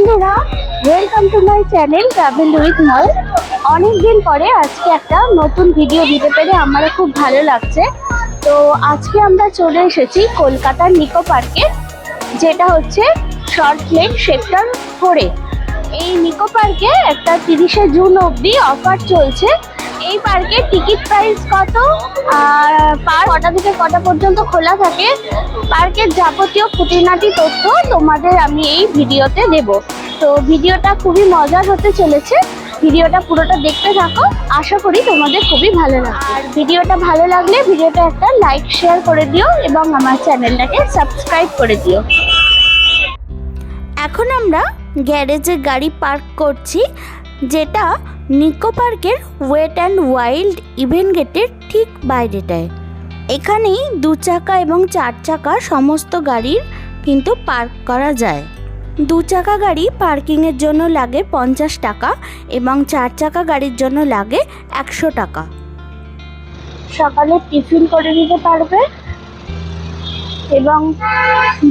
বন্ধুরা, welcome to my channel travel with মল। অনেকদিন পরে আজকে একটা নতুন ভিডিও দিতে পেরে আমারও খুব ভালো লাগছে। তো আজকে আমরা চলে এসেছি কলকাতার নিকো পার্কে, যেটা হচ্ছে শর্ট লেক সেক্টর 4-এ। এই নিকো পার্কে একটা 30শে জুন অবধি অফার চলছে। এই পার্কের টিকিট প্রাইস কত আর পার্ক কটা থেকে কটা পর্যন্ত খোলা থাকে, পার্কের যাবতীয় খুঁটিনাটি তথ্য তোমাদের আমি এই ভিডিওতে দেব। তো ভিডিওটা খুবই মজার হতে চলেছে, ভিডিওটা পুরোটা দেখতে থাকো, আশা করি তোমাদের খুবই ভালো লাগবে। আর ভিডিওটা ভালো লাগলে ভিডিওটা একটা লাইক শেয়ার করে দিও এবং আমার চ্যানেলটাকে সাবস্ক্রাইব করে দিও। এখন আমরা গ্যারেজে গাড়ি পার্ক করছি, যেটা নিকো পার্কের ওয়েট অ্যান্ড ওয়াইল্ড ইভেন্ট গেটের ঠিক বাইরেটায়। এখানেই 2 চাকা এবং 4 চাকা সমস্ত গাড়ির কিন্তু পার্ক করা যায়। 2 চাকা গাড়ি পার্কিংয়ের জন্য লাগে 50 টাকা এবং 4 চাকা গাড়ির জন্য লাগে 100 টাকা। সকালে টিফিন করে নিতে পারবে এবং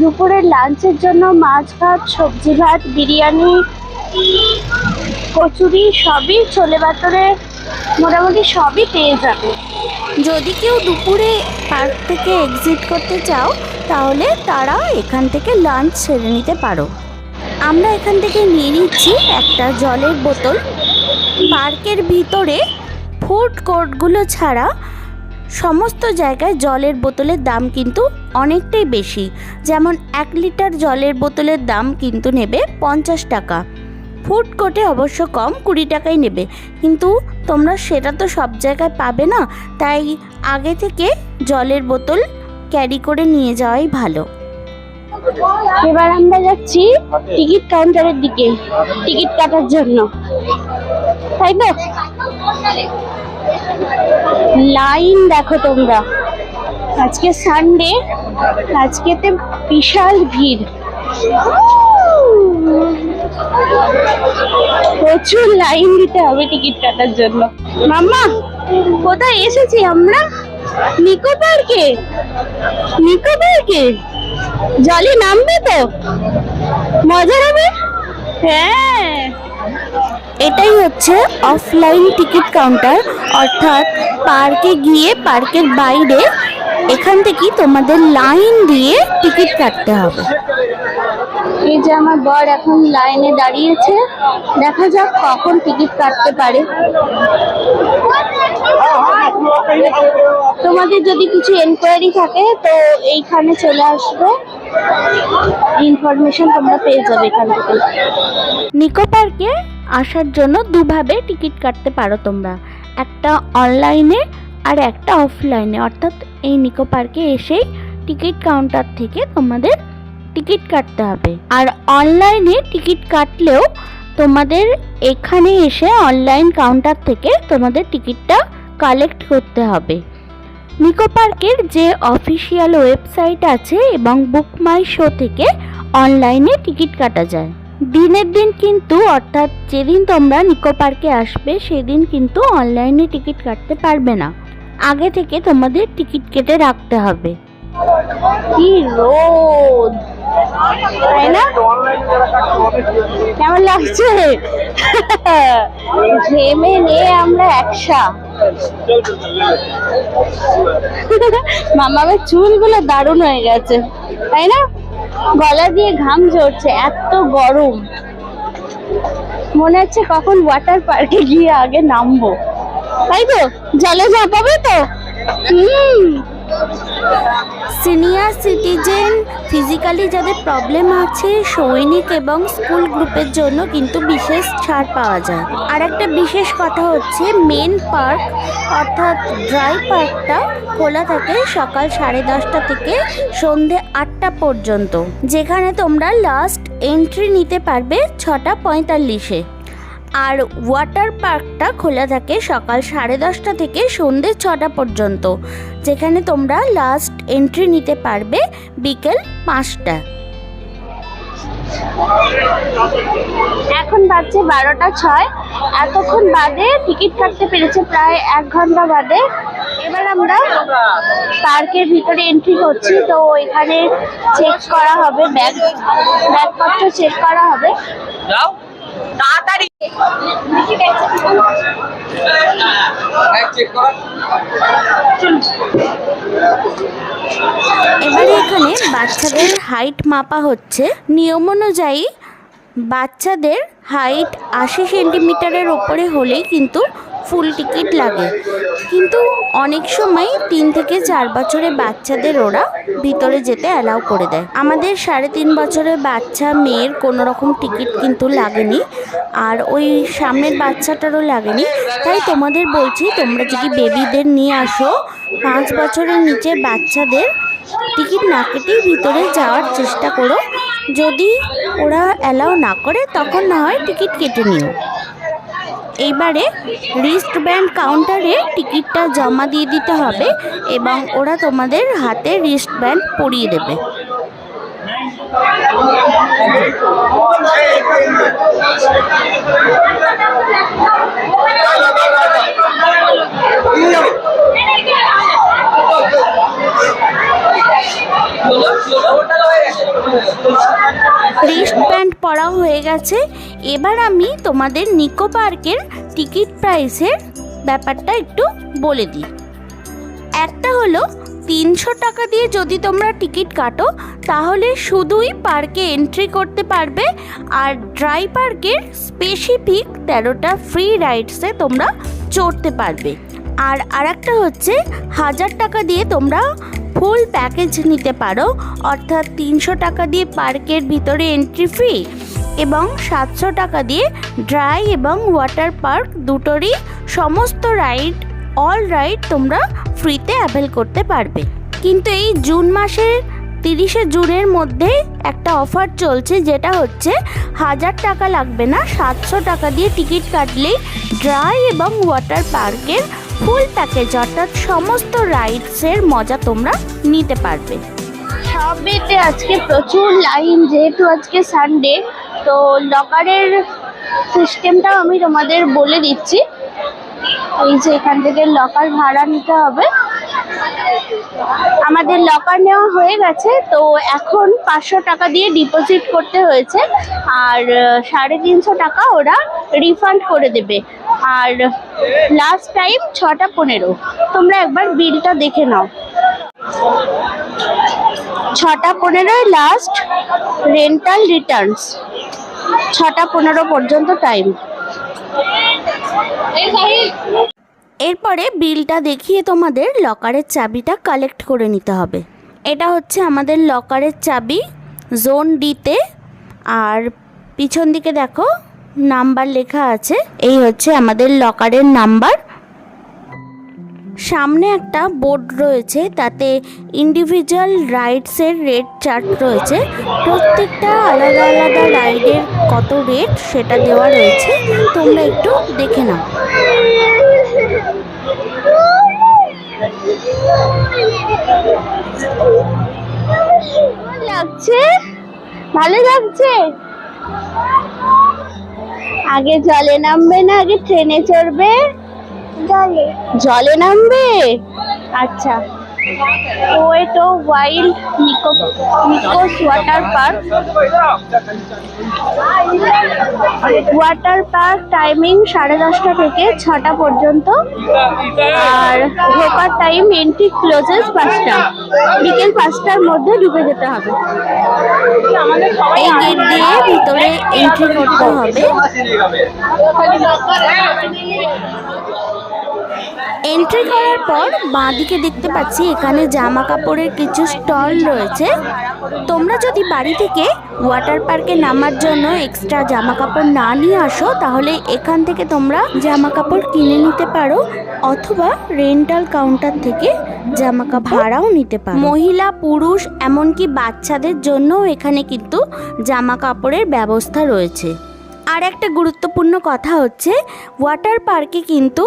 দুপুরের লাঞ্চের জন্য মাছ ভাত, সবজি ভাত, বিরিয়ানি, কচুরি সবই, ছোলে বাটরে মোটামুটি সবই পেয়ে যাবে। যদি কেউ দুপুরে পার্ক থেকে এক্সিট করতে চাও তাহলে তারা এখান থেকে লাঞ্চ সেরে নিতে পারো। আমরা এখান থেকে নিয়ে নিচ্ছি একটা জলের বোতল। পার্কের ভিতরে ফুড কোর্টগুলো ছাড়া সমস্ত জায়গায় জলের বোতলের দাম কিন্তু অনেকটাই বেশি। যেমন 1 লিটার জলের বোতলের দাম কিন্তু নেবে 50 টাকা। ফুড কোর্টে অবশ্য কম, 20 টাকাই নেবে, কিন্তু তোমরা সেটা তো সব জায়গায় পাবে না, তাই আগে থেকে জলের বোতল ক্যারি করে নিয়ে যাওয়াই ভালো। এবার আমরা যাচ্ছি টিকিট কাউন্টারের দিকে টিকিট কাটার জন্য, তাই তো? লাইন দেখো তোমরা, আজকে সানডে, আজকেতে বিশাল ভিড়, প্রচুর লাইন দিতে হবে টিকিট কাটার জন্য। মাম্মা, কোথায় এসেছি আমরা? নিকো পার্কে। নিকো পার্কে জলে নামবে তো, মজা হবে। হ্যাঁ, এটাই হচ্ছে অফলাইন টিকিট কাউন্টার, অর্থাৎ পার্কে গিয়ে পার্কের বাইরে এখান থেকেই তোমাদের লাইন দিয়ে টিকিট কাটতে হবে। এই যে আমার বর এখন লাইনে দাঁড়িয়েছে, দেখা যাক কখন টিকিট কাটতে পারে। তোমাদের যদি কিছু এনকোয়ারি থাকে তো এইখানে চলে আসবে, ইনফরমেশন তোমরা পেয়ে যাবে এখান থেকে। নিকো পার্কে আসার জন্য দুভাবে টিকিট কাটতে পারো তোমরা, একটা অনলাইনে আর একটা অফলাইনে। অর্থাৎ এই নিকো পার্কে এসেই টিকিট কাউন্টার থেকে তোমাদের টিকিট কাটতে হবে। আর অনলাইনে টিকিট কাটলেও তোমাদের এখানে এসে অনলাইন কাউন্টার থেকে তোমাদের টিকিটটা কালেক্ট করতে হবে। নিকো পার্কের যে অফিসিয়াল ওয়েবসাইট আছে এবং বুক মাই শো থেকে অনলাইনে টিকিট কাটা যায়। দিনের দিন কিন্তু, অর্থাৎ যেদিন তোমরা নিকো পার্কে আসবে সেদিন কিন্তু অনলাইনে টিকিট কাটতে পারবে না, আগে থেকে তোমাদের টিকিট কেটে রাখতে হবে। কি রোদ, তাই না? কেমন লাগছে? ঘেমে নিয়ে আমরা একসা। মামার চুলগুলো দারুণ হয়ে গেছে, তাই না? গলা দিয়ে ঘাম ঝরছে, এত গরম, মনে হচ্ছে কখন ওয়াটার পার্কে গিয়ে আগে নামবো, তাই তো? জলে ঝাঁপাবে তো। সিনিয়র সিটিজেন, ফিজিক্যালি যাদের প্রবলেম আছে, সৈনিক এবং স্কুল গ্রুপের জন্য কিন্তু বিশেষ ছাড় পাওয়া যায়। আর একটা বিশেষ কথা হচ্ছে, মেন পার্ক অর্থাৎ ড্রাই পার্কটা খোলা থাকে সকাল 10:30 থেকে সন্ধে 8টা পর্যন্ত, যেখানে তোমরা লাস্ট এন্ট্রি নিতে পারবে 6:45-এ। আর ওয়াটার পার্কটা খোলা থাকে সকাল 10:30 থেকে সন্ধে 6টা পর্যন্ত, যেখানে তোমরা লাস্ট এন্ট্রি নিতে পারবে বিকেল 5টা। এখন বাজছে 12টা 6। এতক্ষণ বাদে টিকিট কাটতে পেরেছে, প্রায় 1 ঘন্টা বাদে। এবার আমরা পার্কের ভিতরে এন্ট্রি করছি। তো এখানে চেক করা হবে, ব্যাগপত্র চেক করা হবে। তাড়াতাড়ি এবারে এখানে বাচ্চাদের হাইট মাপা হচ্ছে। নিয়ম অনুযায়ী বাচ্চাদের হাইট 80 সেন্টিমিটারের ওপরে হলেই কিন্তু ফুল টিকিট লাগে, কিন্তু অনেক সময় 3 থেকে 4 বছরের বাচ্চাদের ওরা ভিতরে যেতে অ্যালাউ করে দেয়। আমাদের 3.5 বছরের বাচ্চা মেয়ের কোনো রকম টিকিট কিন্তু লাগেনি, আর ওই সামনের বাচ্চাটারও লাগেনি। তাই তোমাদের বলছি, তোমরা যদি বেবিদের নিয়ে আসো, 5 বছরের নিচে বাচ্চাদের টিকিট না কেটেই ভিতরে যাওয়ার চেষ্টা করো। যদি ওরা অ্যালাউ না করে তখন না হয় টিকিট কেটে নিও। এইবারে রিস্ট ব্যান্ড কাউন্টারে টিকিটটা জমা দিয়ে দিতে হবে এবং ওরা তোমাদের হাতে রিস্ট ব্যান্ড পরিয়ে দেবে। রিস্ট ব্যান্ড পরা হয়ে গেছে। এবার আমি তোমাদের নিকো পার্কের টিকিট প্রাইসের ব্যাপারটা একটু বলে দিই। একটা হলো 300 টাকা দিয়ে যদি তোমরা টিকিট কাটো তাহলে শুধুই পার্কে এন্ট্রি করতে পারবে, আর ড্রাই পার্কের স্পেসিফিক 13টা ফ্রি রাইডসে তোমরা চড়তে পারবে। আর আরেকটা হচ্ছে 1000 টাকা দিয়ে তোমরা ফুল প্যাকেজ নিতে পারো, অর্থাৎ 300 টাকা দিয়ে পার্কের ভিতরে এন্ট্রি ফ্রি এবং 700 টাকা দিয়ে ড্রাই এবং ওয়াটার পার্ক দুটোরই সমস্ত রাইড, অল রাইড তোমরা ফ্রিতে অ্যাভেল করতে পারবে। কিন্তু এই জুন মাসের 30শে জুনের মধ্যে একটা অফার চলছে, যেটা হচ্ছে 1000 টাকা লাগবে না, 700 টাকা দিয়ে টিকিট কাটলেই ড্রাই এবং ওয়াটার পার্কের ফুল প্যাকেজ অর্থাৎ সমস্ত রাইডসের মজা তোমরা নিতে পারবে। সবেতে আজকে প্রচুর লাইন, যেহেতু আজকে সানডে। তো লকারের সিস্টেমটাও আমি তোমাদের বলে দিচ্ছি। এই যে এখান থেকে লকার ভাড়া নিতে হবে। আমাদের লকার নেওয়া হয়ে গেছে, তো এখন 500 টাকা দিয়ে ডিপোজিট করতে হয়েছে, আর 350 টাকা ওরা রিফান্ড করে দেবে। আর লাস্ট টাইম 6টা 15। তোমরা একবার বিলটা দেখে নাও। 6টা 15 লাস্ট রেন্টাল রিটার্নস, 6টা 15 পর্যন্ত টাইম। এরপরে বিলটা দেখিয়ে তোমাদের লকারের চাবিটা কালেক্ট করে নিতে হবে। এটা হচ্ছে আমাদের লকারের চাবি, জোন ডিতে। আর পিছন দিকে দেখো নাম্বার লেখা আছে, এই হচ্ছে আমাদের লকারের নাম্বার। সামনে একটা বোর্ড রয়েছে, তাতে ইন্ডিভিজুয়াল রাইডসের রেট চার্ট রয়েছে। প্রত্যেকটা আলাদা আলাদা রাইডের কত রেট সেটা দেওয়া রয়েছে, তোমরা একটু দেখে নাও। লাগছে, ভালো লাগছে। আগে জলে নামবে না আগে ট্রেনে চড়বে? জলে নামবে। আচ্ছা, wet O wild Nicco's water park. Water park timing 10:30 থেকে 6টা পর্যন্ত, আর ঢোকার টাইম এন্ট্রি ক্লোজেস 5টা, বিকেল 5টার মধ্যে ঢুকে যেতে হবে। এই গেট দিয়ে ভিতরে এন্ট্রি করতে হবে। এন্ট্রি করার পর বাঁদিকে দেখতে পাচ্ছি এখানে জামা কাপড়ের কিছু স্টল রয়েছে। তোমরা যদি বাড়ি থেকে ওয়াটার পার্কে নামার জন্য এক্সট্রা জামা কাপড় না নিয়ে আসো তাহলে এখান থেকে তোমরা জামা কাপড় কিনে নিতে পারো, অথবা রেন্টাল কাউন্টার থেকে জামা কাপড় ভাড়াও নিতে পারো। মহিলা, পুরুষ, এমনকি বাচ্চাদের জন্যও এখানে কিন্তু জামা কাপড়ের ব্যবস্থা রয়েছে। আর একটা গুরুত্বপূর্ণ কথা হচ্ছে, ওয়াটার পার্কে কিন্তু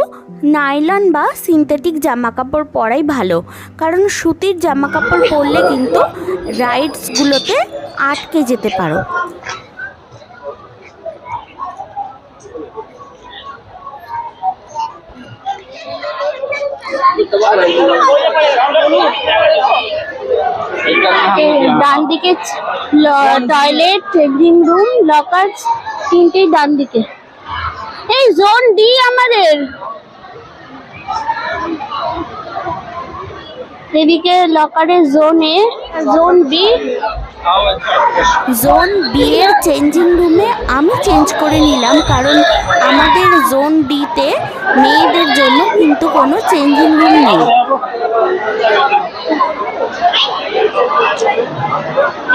নাইলন বা সিনথেটিক জামা কাপড় পরাই ভালো, কারণ সুতির জামা কাপড় পরলে কিন্তু রাইডসগুলোতে আটকে যেতে পারো। ডান দিকে টয়লেট, চেঞ্জিং রুম, লকার তিনটেই ডান দিকে। এই জোন ডি আমাদের, এদিকে লকারের জোন এ, জোন বি। জোন বি এর চেঞ্জিং রুমে আমি চেঞ্জ করে নিলাম, কারণ আমাদের জোন ডিতে মেয়েদের জন্য কিন্তু কোনো চেঞ্জিং রুম নেই।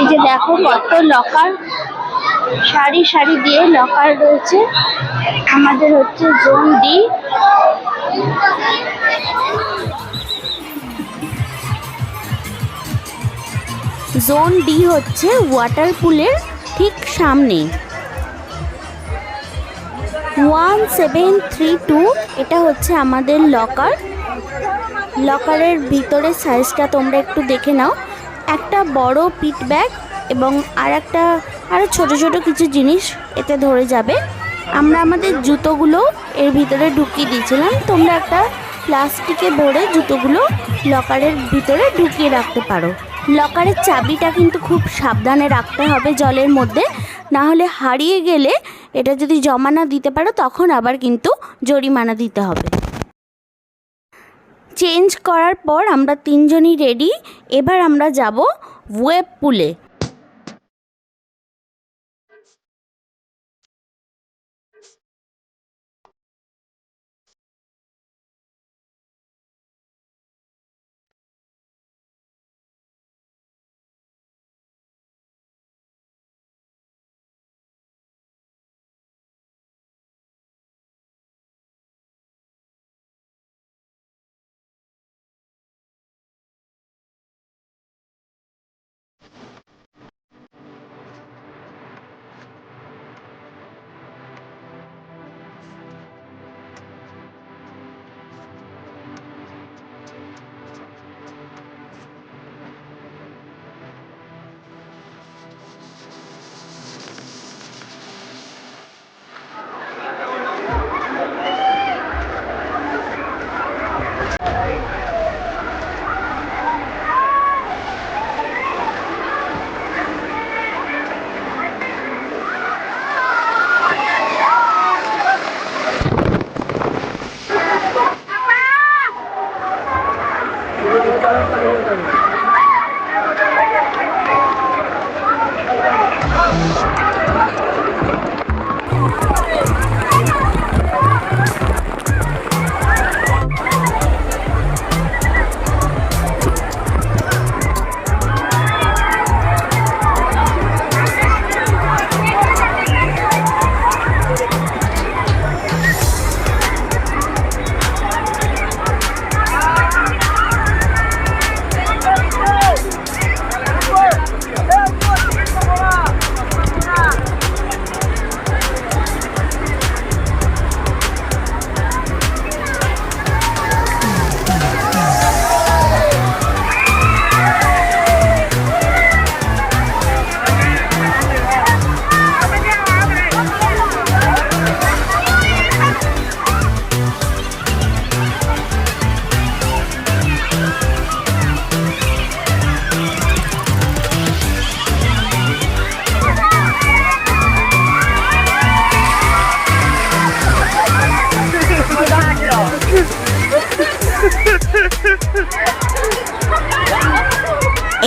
এই যে দেখো কত লকার, সারি সারি দিয়ে লকার রয়েছে। আমাদের হচ্ছে জোন ডি। জোন ডি হচ্ছে ওয়াটার পুলের ঠিক সামনে। 1732 এটা হচ্ছে আমাদের লকার। লকারের ভিতরের সাইজটা তোমরা একটু দেখে নাও। একটা বড় পিট ব্যাগ এবং আরো ছোট ছোট কিছু জিনিস এতে ধরে যাবে। আমরা আমাদের জুতোগুলো এর ভিতরে ঢুকিয়ে দিয়েছিলাম। তোমরা একটা প্লাস্টিকে ভরে জুতোগুলো লকারের ভিতরে ঢুকিয়ে রাখতে পারো। লকারের চাবিটা কিন্তু খুব সাবধানে রাখতে হবে জলের মধ্যে, না হলে হারিয়ে গেলে এটা যদি জমা না দিতে পারো তখন আবার কিন্তু জরিমানা দিতে হবে। চেঞ্জ করার পর আমরা তিনজনই রেডি। এবার আমরা যাব ওয়েব পুলে।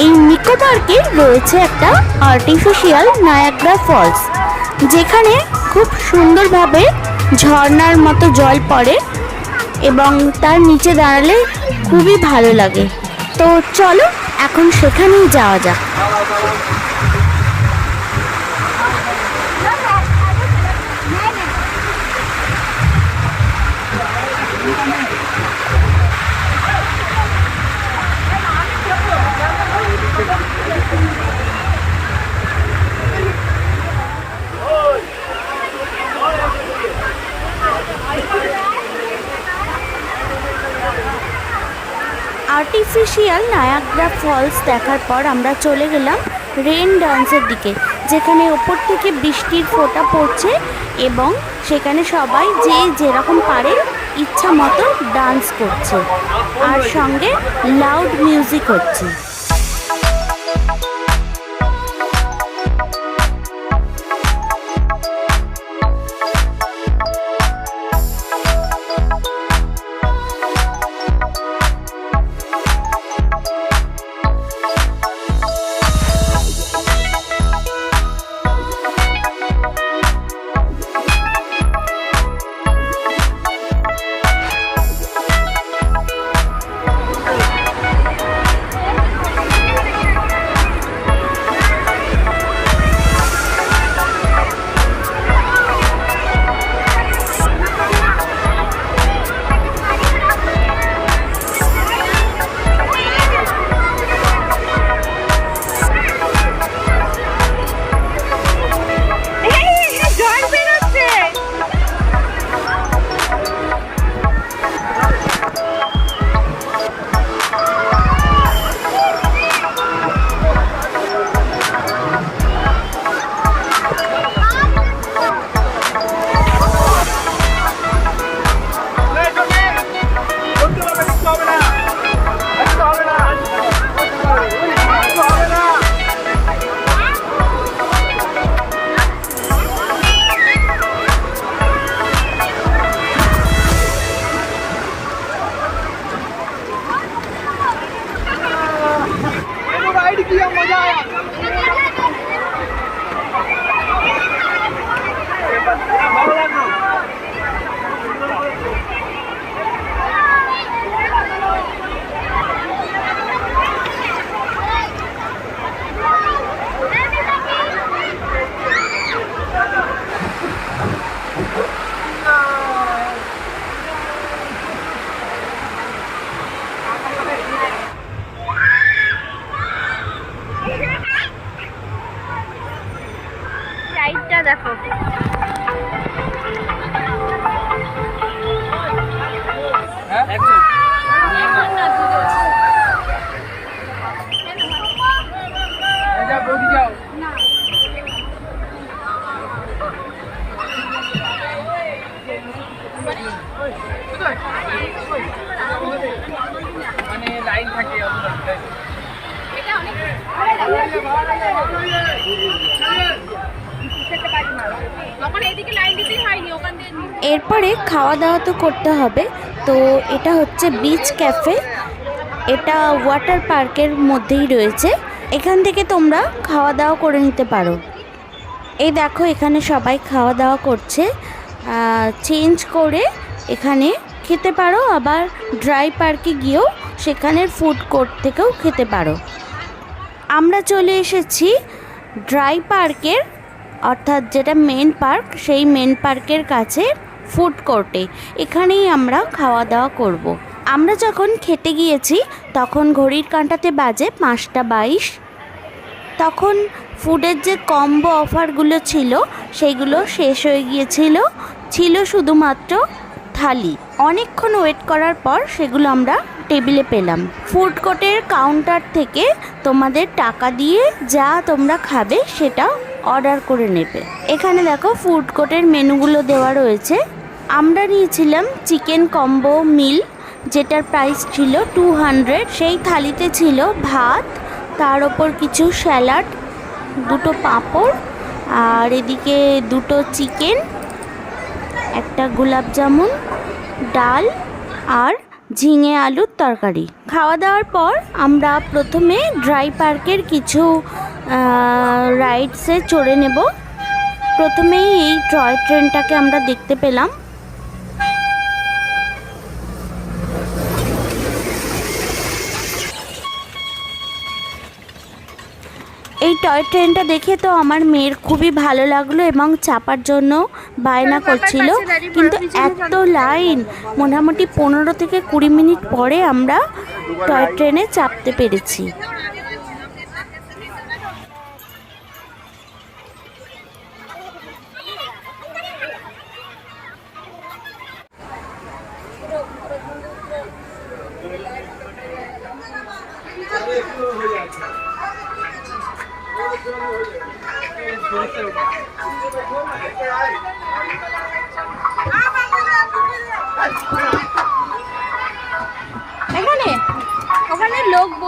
এই নিকো পার্কে রয়েছে একটা আর্টিফিশিয়াল নায়াগ্রা ফলস, যেখানে খুব সুন্দরভাবে ঝর্ণার মতো জল পড়ে এবং তার নিচে দাঁড়ালে খুবই ভালো লাগে। তো চলো এখন সেখানেই যাওয়া যাক। আর্টিফিশিয়াল নায়াগ্রা ফলস দেখার পর আমরা চলে গেলাম রেন ডান্সের দিকে, যেখানে ওপর থেকে বৃষ্টির ফোঁটা পড়ছে এবং সেখানে সবাই যে যেরকম পারে ইচ্ছা মতো ডান্স করছে আর সঙ্গে লাউড মিউজিক হচ্ছে। দেখো মানে লাইন থাকে এটা অনেক এরপরে খাওয়া দাওয়া তো করতে হবে। তো এটা হচ্ছে বিচ ক্যাফে, এটা ওয়াটার পার্কের মধ্যেই রয়েছে। এখান থেকে তোমরা খাওয়া দাওয়া করে নিতে পারো। এই দেখো এখানে সবাই খাওয়া দাওয়া করছে, চেঞ্জ করে এখানে খেতে পারো, আবার ড্রাই পার্কে গিয়েও সেখানের ফুড কোর্ট থেকেও খেতে পারো। আমরা চলে এসেছি ড্রাই পার্কের, অর্থাৎ যেটা মেন পার্ক, সেই মেন পার্কের কাছে ফুড কোর্টে। এখানেই আমরা খাওয়া দাওয়া করব। আমরা যখন খেতে গিয়েছি তখন ঘড়ির কাঁটাতে বাজে 5:22। তখন ফুডের যে কম্বো অফারগুলো ছিল সেইগুলো শেষ হয়ে গিয়েছিল, ছিল শুধুমাত্র থালি। অনেকক্ষণ ওয়েট করার পর সেগুলো আমরা টেবিলে পেলাম। ফুড কোর্টের কাউন্টার থেকে তোমাদের টাকা দিয়ে যা তোমরা খাবে সেটা অর্ডার করে নেবে। এখানে দেখো ফুড কোর্টের মেনুগুলো দেওয়া রয়েছে। আমরা নিয়েছিলাম চিকেন কম্বো মিল, যেটার প্রাইস ছিল 200। সেই থালিতে ছিল ভাত, তার ওপর কিছু স্যালাড, 2টো পাঁপড়, আর এদিকে 2টো চিকেন, একটা গোলাপ জামুন, ডাল আর ঝিঙে আলুর তরকারি। খাওয়া দাওয়ার পর আমরা প্রথমে ড্রাই পার্কের কিছু রাইডসে চড়ে নেব। প্রথমেই এই টয় ট্রেনটাকে আমরা দেখতে পেলাম। এই টয় ট্রেনটা দেখে তো আমার মেয়ের খুবই ভালো লাগলো এবং চাপার জন্য বায়না করছিল, কিন্তু এত লাইন, মোটামুটি 15 থেকে 20 মিনিট পরে আমরা টয় ট্রেনে চাপতে পেরেছি।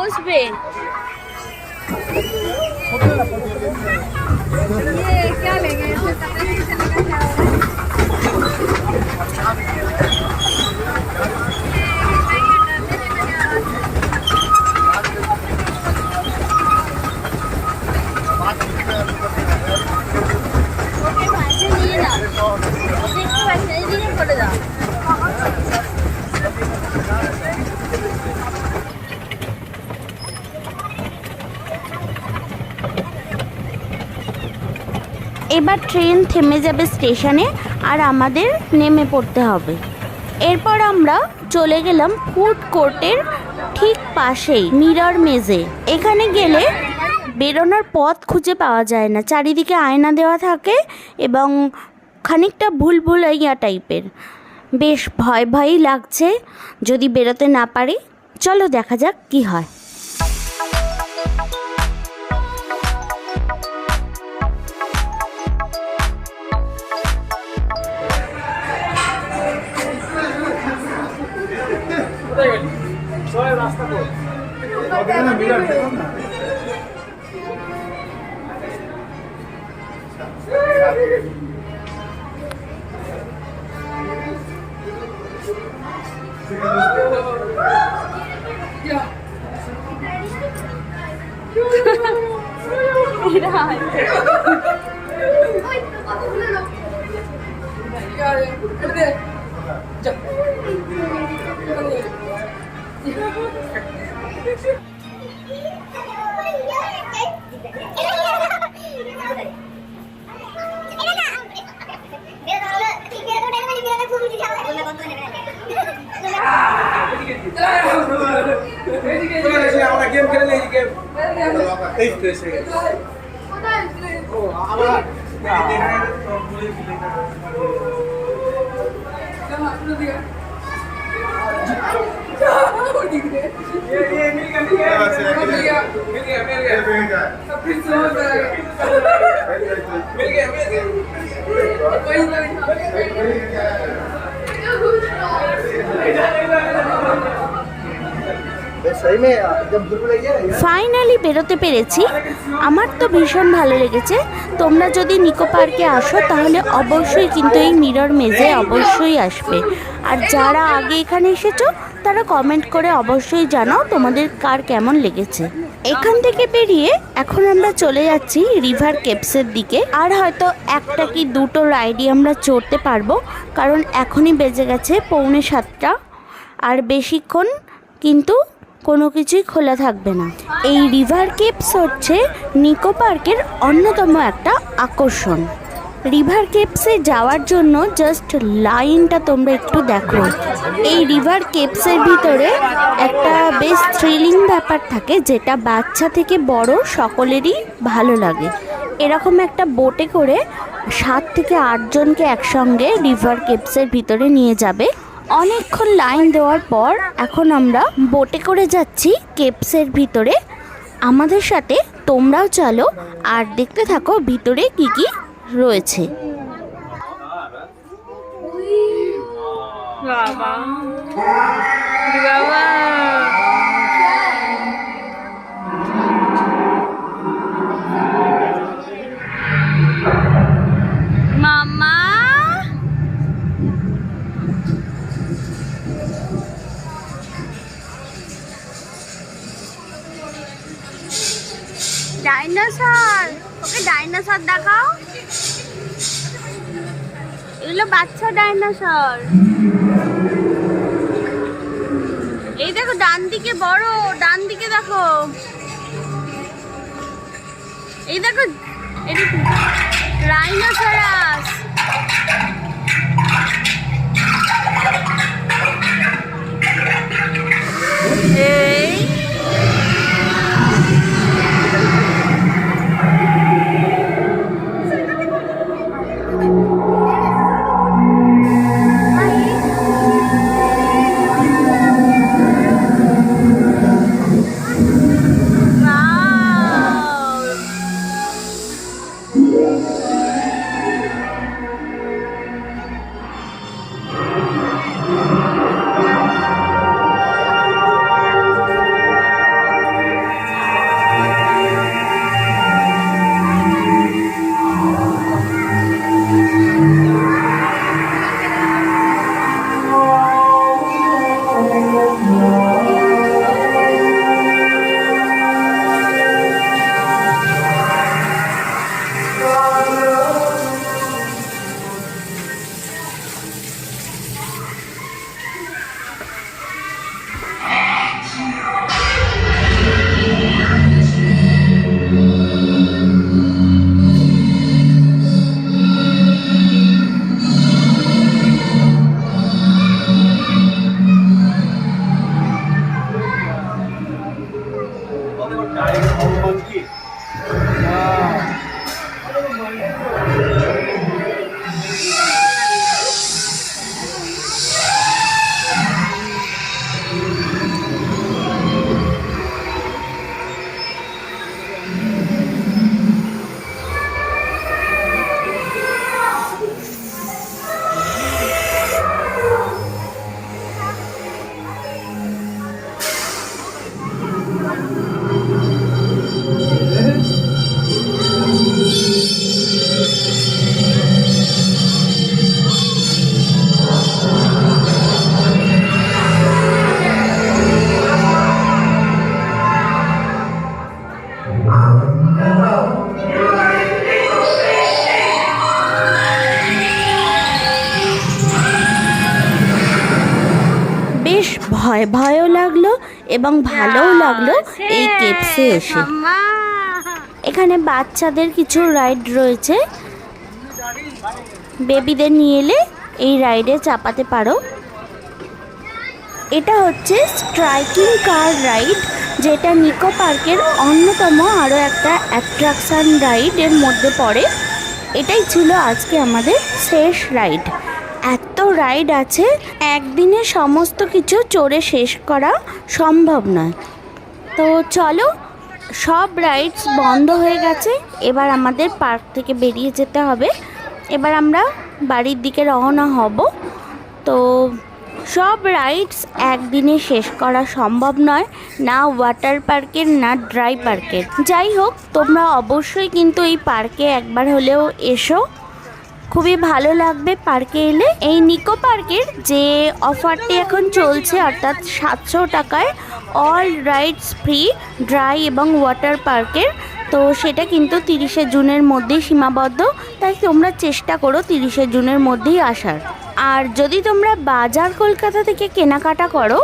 বসবে। এবার ট্রেন থেমে যাবে স্টেশনে আর আমাদের নেমে পড়তে হবে। এরপর আমরা চলে গেলাম ফুড কোর্টের ঠিক পাশেই মিরর মেজে। এখানে গেলে বেরোনোর পথ খুঁজে পাওয়া যায় না, চারিদিকে আয়না দেওয়া থাকে এবং খানিকটা ভুলভুলাইয়া টাইপের। বেশ ভয় ভয়ই লাগছে যদি বেরোতে না পারি। চলো দেখা যাক কি হয়। ফাইনালি বেরোতে পেরেছি। আমার তো ভীষণ ভালো লেগেছে। তোমরা যদি নিকো পার্কে আসো তাহলে অবশ্যই কিন্তু এই মিরর মেজে অবশ্যই আসবে। আর যারা আগে এখানে এসেছো তারা কমেন্ট করে অবশ্যই জানাও তোমাদের কার কেমন লেগেছে। এখান থেকে বেরিয়ে এখন আমরা চলে যাচ্ছি রিভার কেপসের দিকে। আর হয়তো একটা কি দুটো রাইডই আমরা চড়তে পারবো, কারণ এখনই বেজে গেছে 6:45। আর বেশিক্ষণ কিন্তু কোনো কিছুই খোলা থাকবে না। এই রিভার কেপস হচ্ছে নিকো পার্কের অন্যতম একটা আকর্ষণ। রিভার কেপসে যাওয়ার জন্য জাস্ট লাইনটা তোমরা একটু দেখো। এই রিভার কেপসের ভিতরে একটা বেশ থ্রিলিং ব্যাপার থাকে, যেটা বাচ্চা থেকে বড় সকলেরই ভালো লাগে। এরকম একটা বোটে করে 7 থেকে 8 জনকে একসঙ্গে রিভার কেপসের ভিতরে নিয়ে যাবে। অনেকক্ষণ লাইন দেওয়ার পর এখন আমরা বোটে করে যাচ্ছি কেপসের ভিতরে। আমাদের সাথে তোমরাও চলো আর দেখতে থাকো ভিতরে কি কি রয়েছে। বাবা বাবা মামা ডাইনোসর, ওকে ডাইনোসর দেখাও। এগুলো বাচ্চা ডাইনোসর। এই দেখো ডান দিকে বড়, ডান দিকে দেখো। এই দেখো রাইনোসরাস। এই ভয় ভয়ও লাগলো এবং ভালোও লাগলো এই কেপসে এসে। এখানে বাচ্চাদের কিছু রাইড রয়েছে, বেবিদের নিয়ে এলে এই রাইডে চাপাতে পারো। এটা হচ্ছে স্ট্রাইকিং কার রাইড, যেটা নিকো পার্কের অন্যতম আরও একটা অ্যাট্রাকশান রাইডের মধ্যে পড়ে। এটাই ছিল আজকে আমাদের শেষ রাইড। এত রাইড আছে, একদিনে সমস্ত কিছু চড়ে শেষ করা সম্ভব নয়। তো চলো, সব রাইডস বন্ধ হয়ে গেছে, এবার আমাদের পার্ক থেকে বেরিয়ে যেতে হবে। এবার আমরা বাড়ির দিকে রওনা হব। তো সব রাইডস একদিনে শেষ করা সম্ভব নয়, না ওয়াটার পার্কের না ড্রাই পার্কের। যাই হোক, তোমরা অবশ্যই কিন্তু এই পার্কে একবার হলেও এসো, খুবই ভালো লাগবে পার্কে এলে। এই নিকো পার্কের যে অফারটি এখন চলছে, অর্থাৎ 700 টাকায় অল রাইডস ফ্রি ড্রাই এবং ওয়াটার পার্কের, তো সেটা কিন্তু 30শে জুনের মধ্যেই সীমাবদ্ধ। তাই তোমরা চেষ্টা করো 30শে জুনের মধ্যেই আসার। আর যদি তোমরা বাজার কলকাতা থেকে কেনাকাটা করো,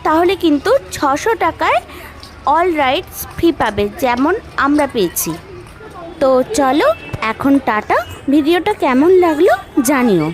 তাহলে কিন্তু 600 টাকায় অল রাইডস ফ্রি পাবে, যেমন আমরা পেয়েছি। তো চলো এখন টাটা। ভিডিওটা কেমন লাগলো জানিও।